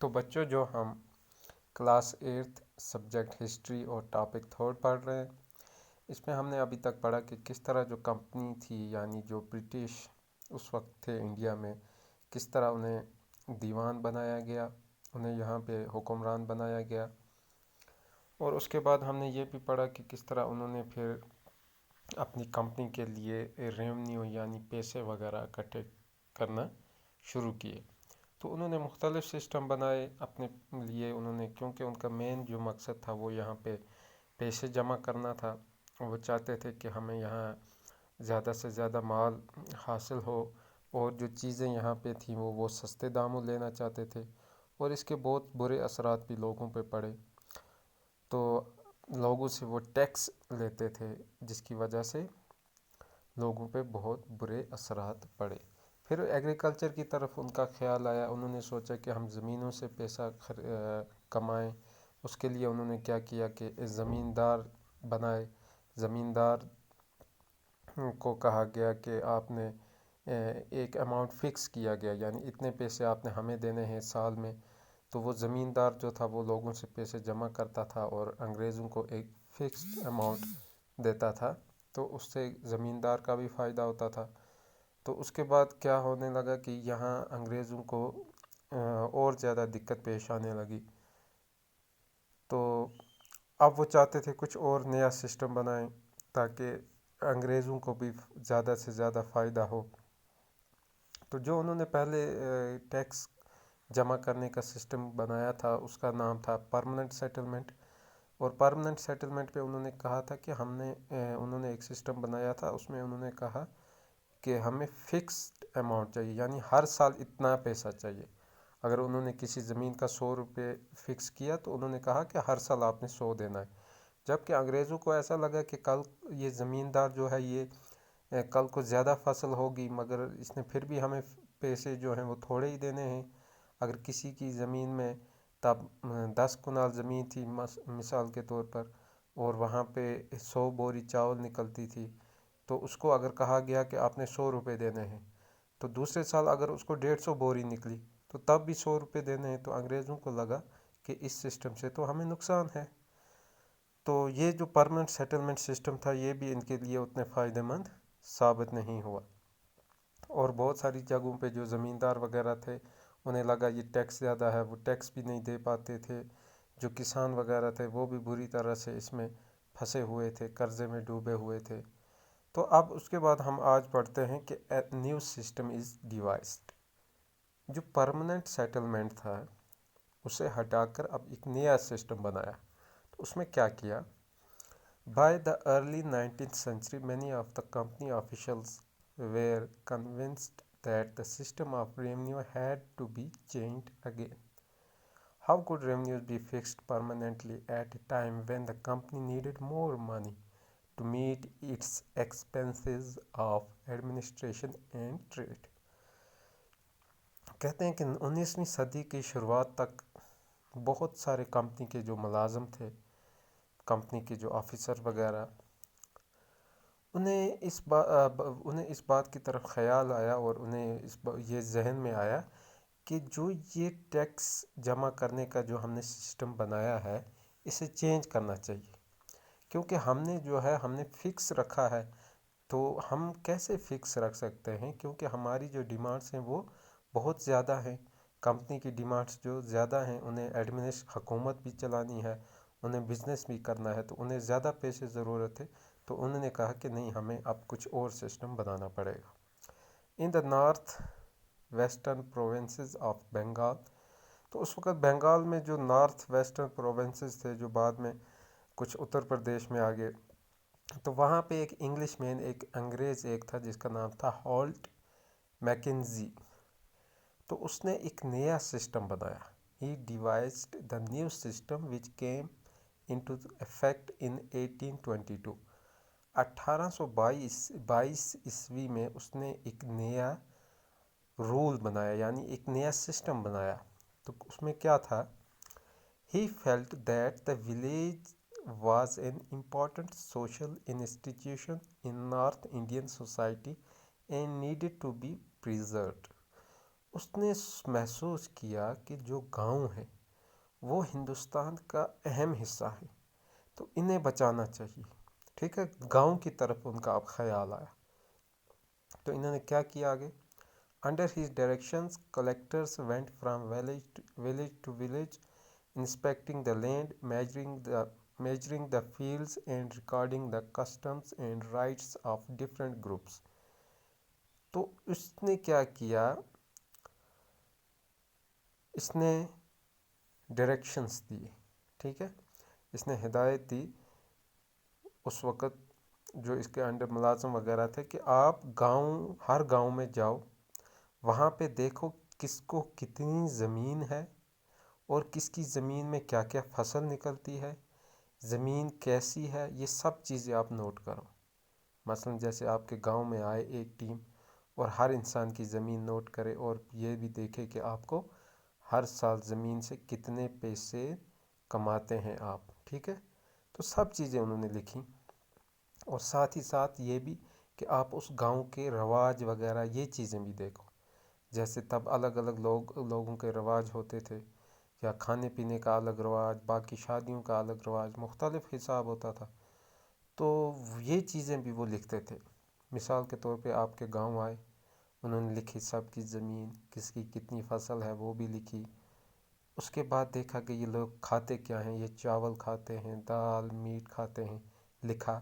تو بچوں جو ہم کلاس ایٹھ سبجیکٹ ہسٹری اور ٹاپک تھرڈ پڑھ رہے ہیں، اس میں ہم نے ابھی تک پڑھا کہ کس طرح جو کمپنی تھی یعنی جو برٹش اس وقت تھے انڈیا میں، کس طرح انہیں دیوان بنایا گیا، انہیں یہاں پہ حکمران بنایا گیا۔ اور اس کے بعد ہم نے یہ بھی پڑھا کہ کس طرح انہوں نے پھر اپنی کمپنی کے لیے ریونیو یعنی پیسے وغیرہ اکٹھے کرنا شروع کیے۔ تو انہوں نے مختلف سسٹم بنائے اپنے لیے، انہوں نے کیونکہ ان کا مین جو مقصد تھا وہ یہاں پہ پیسے جمع کرنا تھا۔ وہ چاہتے تھے کہ ہمیں یہاں زیادہ سے زیادہ مال حاصل ہو، اور جو چیزیں یہاں پہ تھیں وہ سستے داموں لینا چاہتے تھے، اور اس کے بہت برے اثرات بھی لوگوں پہ پڑے۔ تو لوگوں سے وہ ٹیکس لیتے تھے، جس کی وجہ سے لوگوں پہ بہت برے اثرات پڑے۔ پھر ایگریکلچر کی طرف ان کا خیال آیا، انہوں نے سوچا کہ ہم زمینوں سے پیسہ کمائیں۔ اس کے لیے انہوں نے کیا کیا کہ زمیندار بنائے۔ زمیندار کو کہا گیا کہ آپ نے ایک اماؤنٹ فکس کیا گیا، یعنی اتنے پیسے آپ نے ہمیں دینے ہیں سال میں۔ تو وہ زمیندار جو تھا وہ لوگوں سے پیسے جمع کرتا تھا اور انگریزوں کو ایک فکسڈ اماؤنٹ دیتا تھا، تو اس سے زمیندار کا بھی فائدہ ہوتا تھا۔ تو اس کے بعد کیا ہونے لگا کہ یہاں انگریزوں کو اور زیادہ دقت پیش آنے لگی۔ تو اب وہ چاہتے تھے کچھ اور نیا سسٹم بنائیں تاکہ انگریزوں کو بھی زیادہ سے زیادہ فائدہ ہو۔ تو جو انہوں نے پہلے ٹیکس جمع کرنے کا سسٹم بنایا تھا اس کا نام تھا پرماننٹ سیٹلمنٹ۔ اور پرماننٹ سیٹلمنٹ پہ انہوں نے کہا تھا کہ انہوں نے ایک سسٹم بنایا تھا، اس میں انہوں نے کہا کہ ہمیں فکسڈ اماؤنٹ چاہیے، یعنی ہر سال اتنا پیسہ چاہیے۔ اگر انہوں نے کسی زمین کا 100 روپے فکس کیا تو انہوں نے کہا کہ ہر سال آپ نے 100 دینا ہے۔ جبکہ انگریزوں کو ایسا لگا کہ کل یہ زمیندار جو ہے یہ کل کو زیادہ فصل ہوگی، مگر اس نے پھر بھی ہمیں پیسے جو ہیں وہ تھوڑے ہی دینے ہیں۔ اگر کسی کی زمین میں تب 10 کنال زمین تھی مثال کے طور پر، اور وہاں پہ 100 بوری چاول نکلتی تھی، تو اس کو اگر کہا گیا کہ آپ نے 100 روپے دینے ہیں، تو دوسرے سال اگر اس کو 150 بوری نکلی تو تب بھی 100 روپے دینے ہیں۔ تو انگریزوں کو لگا کہ اس سسٹم سے تو ہمیں نقصان ہے۔ تو یہ جو پرماننٹ سیٹلمنٹ سسٹم تھا یہ بھی ان کے لیے اتنے فائدہ مند ثابت نہیں ہوا۔ اور بہت ساری جگہوں پہ جو زمیندار وغیرہ تھے انہیں لگا یہ ٹیکس زیادہ ہے، وہ ٹیکس بھی نہیں دے پاتے تھے۔ جو کسان وغیرہ تھے وہ بھی بری طرح سے اس میں پھنسے ہوئے تھے، قرضے میں ڈوبے ہوئے تھے۔ تو اب اس کے بعد ہم آج پڑھتے ہیں کہ نیو سسٹم از ڈیوائسڈ۔ جو پرماننٹ سیٹلمنٹ تھا اسے ہٹا کر اب ایک نیا سسٹم بنایا۔ تو اس میں کیا کیا؟ By the early 19th century many of the company officials were convinced that the system of revenue had to be changed again. How could revenues be fixed permanently at a time when the company needed more money to meet its expenses of administration and trade؟ کہتے ہیں کہ 19ویں صدی کی شروعات تک بہت سارے company کے جو ملازم تھے، کمپنی کے جو آفیسر وغیرہ، انہیں اس بات کی طرف خیال آیا اور انہیں یہ ذہن میں آیا کہ جو یہ ٹیکس جمع کرنے کا جو ہم نے سسٹم بنایا ہے اسے چینج کرنا چاہیے، کیونکہ ہم نے فکس رکھا ہے۔ تو ہم کیسے فکس رکھ سکتے ہیں؟ کیونکہ ہماری جو ڈیمانڈس ہیں وہ بہت زیادہ ہیں۔ کمپنی کی ڈیمانڈس جو زیادہ ہیں، انہیں حکومت بھی چلانی ہے، انہیں بزنس بھی کرنا ہے، تو انہیں زیادہ پیسے ضرورت ہے۔ تو انہوں نے کہا کہ نہیں، ہمیں اب کچھ اور سسٹم بنانا پڑے گا۔ In the North Western Provinces of Bengal, تو اس وقت بنگال میں جو نارتھ ویسٹرن پروونسز تھے جو بعد میں کچھ اتر پردیش میں آگے، تو وہاں پہ ایک انگلش مین، ایک انگریز ایک تھا جس کا نام تھا ہالٹ میکنزی۔ تو اس نے ایک نیا سسٹم بنایا۔ He devised the new system which came into effect in 1822۔ 1822 میں اس نے ایک نیا رول بنایا، یعنی ایک نیا سسٹم بنایا۔ تو اس میں کیا تھا؟ He felt that the village was an important social institution in North Indian society and needed to be preserved. اس نے محسوس کیا کہ جو گاؤں ہے وہ ہندوستان کا اہم حصہ ہے، تو انہیں بچانا چاہیے، ٹھیک ہے، گاؤں کی طرف ان کا اب خیال آیا۔ تو انہوں نے کیا کیا آگے؟ Under his directions collectors went from village to village inspecting the land, measuring the fields and recording the customs and rights of different groups۔ تو اس نے کیا کیا؟ اس نے ڈائریکشنز دیے، ٹھیک ہے، اس نے ہدایت دی اس وقت جو اس کے انڈر ملازم وغیرہ تھے کہ آپ ہر گاؤں میں جاؤ، وہاں پہ دیکھو کس کو کتنی زمین ہے اور کس کی زمین میں کیا کیا فصل نکلتی ہے، زمین کیسی ہے، یہ سب چیزیں آپ نوٹ کرو۔ مثلا جیسے آپ کے گاؤں میں آئے ایک ٹیم اور ہر انسان کی زمین نوٹ کرے اور یہ بھی دیکھے کہ آپ کو ہر سال زمین سے کتنے پیسے کماتے ہیں آپ، ٹھیک ہے، تو سب چیزیں انہوں نے لکھی۔ اور ساتھ ہی ساتھ یہ بھی کہ آپ اس گاؤں کے رواج وغیرہ یہ چیزیں بھی دیکھو، جیسے تب الگ الگ لوگوں کے رواج ہوتے تھے، یا کھانے پینے کا الگ رواج، باقی شادیوں کا الگ رواج، مختلف حساب ہوتا تھا، تو یہ چیزیں بھی وہ لکھتے تھے۔ مثال کے طور پہ آپ کے گاؤں آئے، انہوں نے لکھی سب کی زمین، کس کی کتنی فصل ہے وہ بھی لکھی۔ اس کے بعد دیکھا کہ یہ لوگ کھاتے کیا ہیں، یہ چاول کھاتے ہیں، دال میٹ کھاتے ہیں، لکھا۔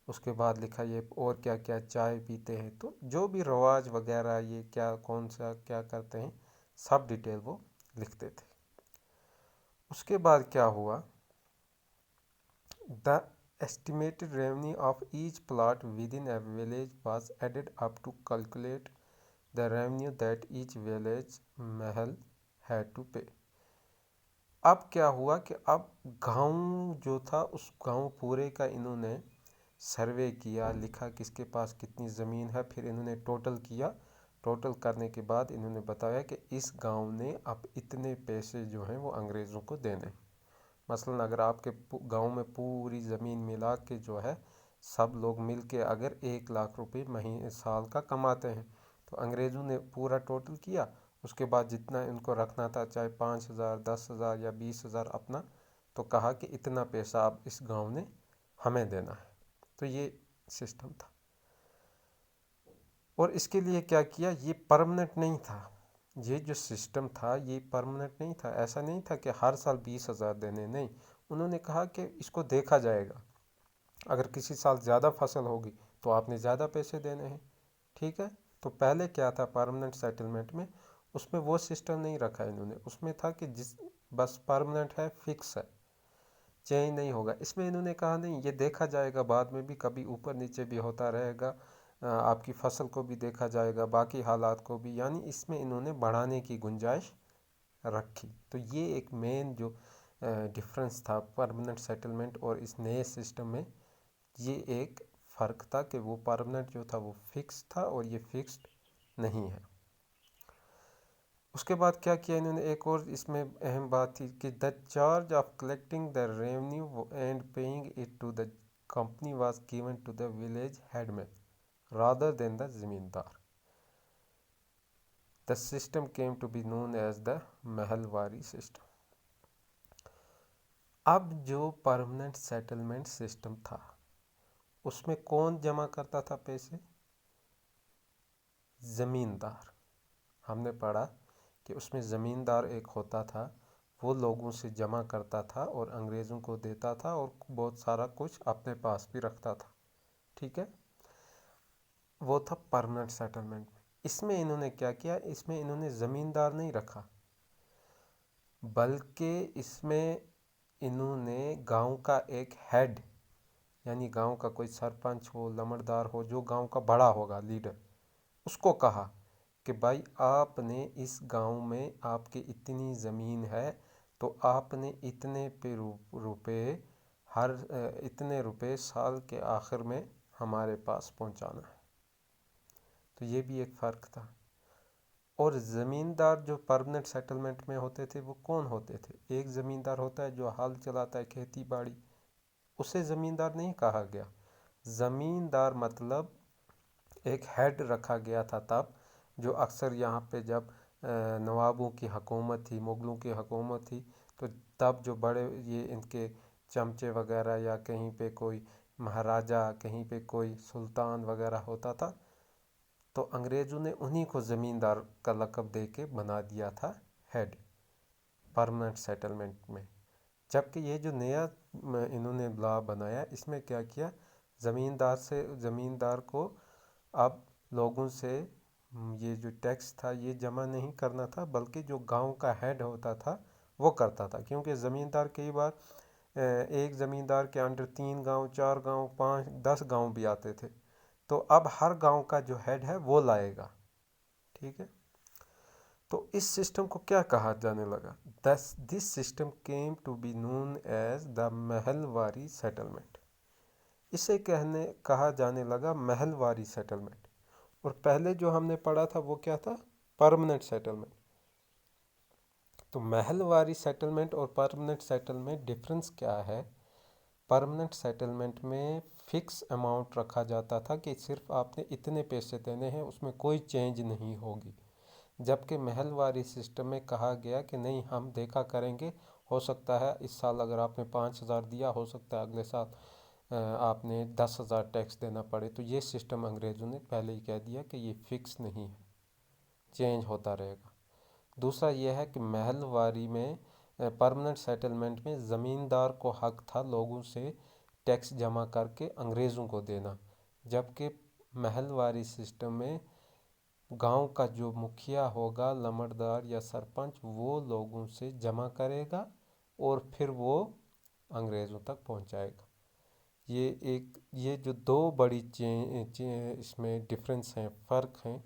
اس کے بعد لکھا یہ اور کیا کیا چائے پیتے ہیں، تو جو بھی رواج وغیرہ یہ کیا کون سا کیا کرتے ہیں سب ڈیٹیل وہ لکھتے تھے۔ اس کے بعد کیا ہوا؟ دا estimated revenue of each plot within a village was added up to calculate the revenue that each village Mahal had to pay۔ اب کیا ہوا کہ اب گاؤں جو تھا اس گاؤں پورے کا انہوں نے سروے کیا، لکھا کس کے پاس کتنی زمین ہے، پھر انہوں نے ٹوٹل کیا، ٹوٹل کرنے کے بعد انہوں نے بتایا کہ اس گاؤں نے اب اتنے پیسے جو ہیں وہ انگریزوں کو دینے۔ مثلا اگر آپ کے گاؤں میں پوری زمین ملا کے جو ہے سب لوگ مل کے اگر 1 لاکھ روپے مہینے سال کا کماتے ہیں، تو انگریزوں نے پورا ٹوٹل کیا، اس کے بعد جتنا ان کو رکھنا تھا، چاہے 5,000 10,000 یا 20,000 اپنا، تو کہا کہ اتنا پیسہ اب اس گاؤں نے ہمیں دینا ہے۔ تو یہ سسٹم تھا، اور اس کے لیے کیا کیا، یہ پرمننٹ نہیں تھا، یہ جو سسٹم تھا یہ پرمننٹ نہیں تھا، ایسا نہیں تھا کہ ہر سال 20,000 دینے، نہیں، انہوں نے کہا کہ اس کو دیکھا جائے گا، اگر کسی سال زیادہ فصل ہوگی تو آپ نے زیادہ پیسے دینے ہیں، ٹھیک ہے۔ تو پہلے کیا تھا پرمننٹ سیٹلمنٹ میں، اس میں وہ سسٹم نہیں رکھا انہوں نے، اس میں تھا کہ بس پرمننٹ ہے، فکس ہے، چینج نہیں ہوگا۔ اس میں انہوں نے کہا نہیں، یہ دیکھا جائے گا بعد میں بھی، کبھی اوپر نیچے بھی ہوتا رہے گا، آپ کی فصل کو بھی دیکھا جائے گا، باقی حالات کو بھی، یعنی اس میں انہوں نے بڑھانے کی گنجائش رکھی۔ تو یہ ایک مین جو ڈفرنس تھا پرمننٹ سیٹلمنٹ اور اس نئے سسٹم میں، یہ ایک فرق تھا کہ وہ پرمننٹ جو تھا وہ فکس تھا اور یہ فکسڈ نہیں ہے۔ اس کے بعد کیا کیا انہوں نے، ایک اور اس میں اہم بات تھی کہ the charge of collecting the revenue and paying it to the company was given to the village head man rather than the zamindar. The system came to be known as the Mahalwari system. اب جو permanent settlement system تھا اس میں کون جمع کرتا تھا پیسے؟ زمیندار۔ ہم نے پڑھا کہ اس میں زمیندار ایک ہوتا تھا، وہ لوگوں سے جمع کرتا تھا اور انگریزوں کو دیتا تھا اور بہت سارا کچھ اپنے پاس بھی رکھتا تھا، ٹھیک ہے، وہ تھا پرمننٹ سیٹلمنٹ۔ اس میں انہوں نے کیا کیا، اس میں انہوں نے زمیندار نہیں رکھا، بلکہ اس میں انہوں نے گاؤں کا ایک ہیڈ، یعنی گاؤں کا کوئی سرپنچ ہو، لمڑدار ہو، جو گاؤں کا بڑا ہوگا، لیڈر، اس کو کہا کہ بھائی آپ نے اس گاؤں میں آپ کی اتنی زمین ہے تو آپ نے اتنے اتنے روپے سال کے آخر میں ہمارے پاس پہنچانا ہے۔ تو یہ بھی ایک فرق تھا۔ اور زمیندار جو پرمننٹ سیٹلمنٹ میں ہوتے تھے وہ کون ہوتے تھے؟ ایک زمیندار ہوتا ہے جو ہل چلاتا ہے، کھیتی باڑی، اسے زمیندار نہیں کہا گیا۔ زمیندار مطلب ایک ہیڈ رکھا گیا تھا تب، جو اکثر یہاں پہ جب نوابوں کی حکومت تھی، مغلوں کی حکومت تھی، تو تب جو بڑے یہ ان کے چمچے وغیرہ یا کہیں پہ کوئی مہاراجا، کہیں پہ کوئی سلطان وغیرہ ہوتا تھا، تو انگریزوں نے انہی کو زمیندار کا لقب دے کے بنا دیا تھا ہیڈ پرمننٹ سیٹلمنٹ میں۔ جبکہ یہ جو نیا انہوں نے لا بنایا، اس میں کیا کیا، زمیندار کو اب لوگوں سے یہ جو ٹیکس تھا یہ جمع نہیں کرنا تھا، بلکہ جو گاؤں کا ہیڈ ہوتا تھا وہ کرتا تھا، کیونکہ زمیندار کئی بار ایک زمیندار کے انڈر 3 گاؤں، 4 گاؤں، 5، 10 گاؤں بھی آتے تھے، تو اب ہر گاؤں کا جو ہیڈ ہے وہ لائے گا، ٹھیک ہے۔ تو اس سسٹم کو کیا کہا جانے لگا؟ This system came to be known as the Mahalwari settlement. اسے کہا جانے لگا محل واری سیٹلمنٹ، اور پہلے جو ہم نے پڑھا تھا وہ کیا تھا؟ Permanent settlement. تو محل واری سیٹلمنٹ اور پرمننٹ سیٹلمنٹ ڈفرنس کیا ہے؟ پرمننٹ سیٹلمنٹ میں فکس اماؤنٹ رکھا جاتا تھا کہ صرف آپ نے اتنے پیسے دینے ہیں، اس میں کوئی چینج نہیں ہوگی، جبکہ محل واری سسٹم میں کہا گیا کہ نہیں، ہم دیکھا کریں گے، ہو سکتا ہے اس سال اگر آپ نے 5,000 دیا، ہو سکتا ہے اگلے سال آپ نے 10,000 ٹیکس دینا پڑے۔ تو یہ سسٹم انگریزوں نے پہلے ہی کہہ دیا کہ یہ فکس نہیں ہے، چینج ہوتا رہے گا۔ دوسرا یہ ہے کہ محل واری میں، پرمننٹ سیٹلمنٹ میں زمیندار کو حق تھا لوگوں سے ٹیکس جمع کر کے انگریزوں کو دینا، جبکہ محل واری سسٹم میں گاؤں کا جو مکھیا ہوگا، لمڑدار یا سرپنچ، وہ لوگوں سے جمع کرے گا اور پھر وہ انگریزوں تک پہنچائے گا۔ یہ جو دو بڑی اس میں ڈفرنس ہیں، فرق ہیں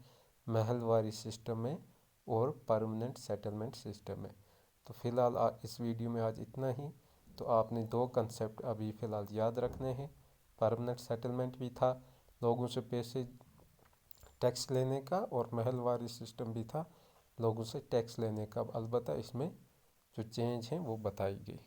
محل واری سسٹم میں اور پرمننٹ سیٹلمنٹ سسٹم میں۔ تو فی الحال اس ویڈیو میں آج اتنا ہی۔ تو آپ نے 2 کنسیپٹ ابھی فی الحال یاد رکھنے ہیں، پرمننٹ سیٹلمنٹ بھی تھا لوگوں سے پیسے ٹیکس لینے کا، اور محل واری سسٹم بھی تھا لوگوں سے ٹیکس لینے کا، البتہ اس میں جو چینج ہیں وہ بتائی گئی۔